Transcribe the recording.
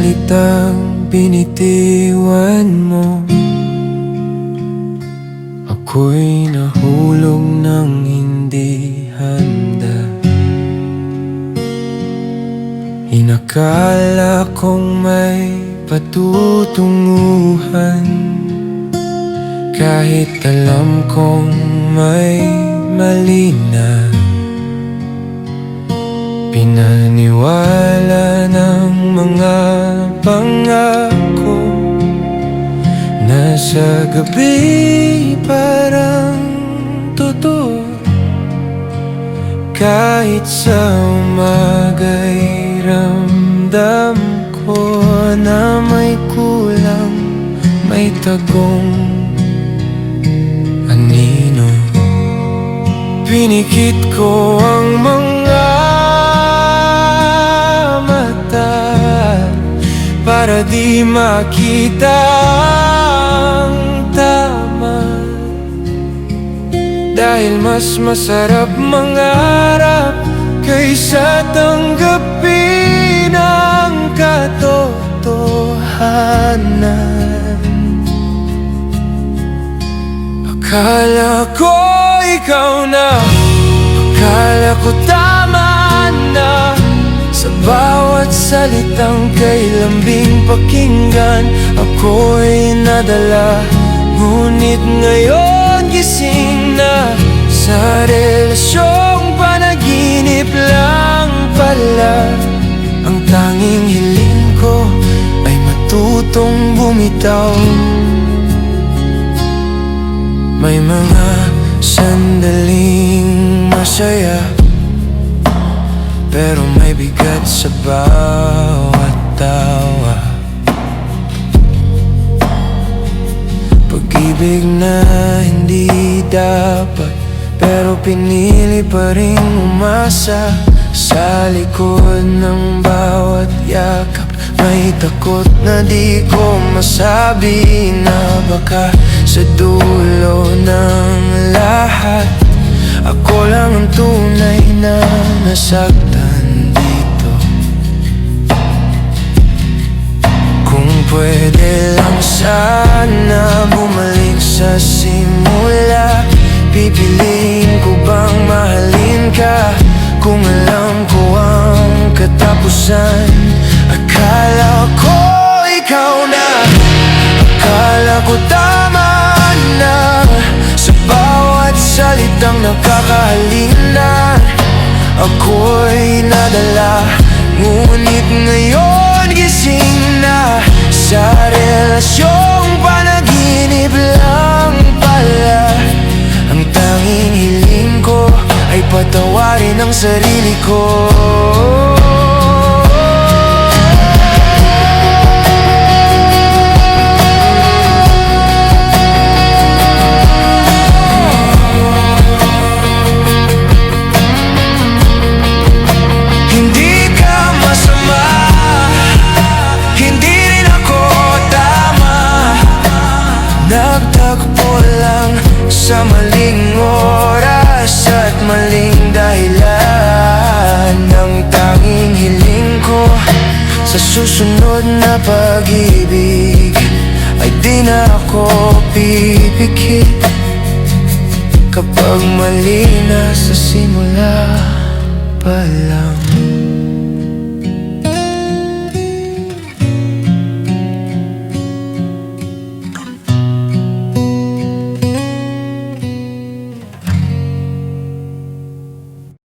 salitang binitiwan mo. Ako'y nahulog ng hindi handa. Inakala kong may patutunguhan, kahit alam kong may mali na. Pinaniwala ng mga pangako na sa gabi parang totoo. Kahit sa umaga'y ramdam ko na may kulang, may tagong anino. Pinikit ko ang mga mata para di makita ang tama, dahil mas masarap mangarap kaysa tanggapin ang katotohanan. Akala ko ikaw na, akala ko tama na, sa bawat salitang kay lambing pakinggan ako'y nadala. Ngunit ngayon gising na, sa relasyong panaginip lang pala. Ang tanging hiling ko ay matutong bumitaw. May mga sandaling masaya, pero may bigat sa bawat tawa. Pag-ibig na hindi dapat, pero pinili pa rin umasa. Sa likod ng bawat yakap may takot na di ko masabi, na baka sa dulo ng lahat ako lang ang tunay na nasaktan dito. Kung pwede lang sana bumalik sa simula, pipiliin ko bang mahalin ka kung alam ko ang katapusan. Akala ko ikaw na, akala ko tama na, sa bawat salitang nakakahalina ako'y nadala. Ngunit ngayon gising na, sa relasyong panaginip lang pala. Ang tanging hiling ko ay patawarin ang sarili ko. Nagtagpo lang sa maling oras at maling dahilan. Ang tanging hiling ko sa susunod na pag-ibig ay di na ako pipikit, kapag mali na sa simula pa lang.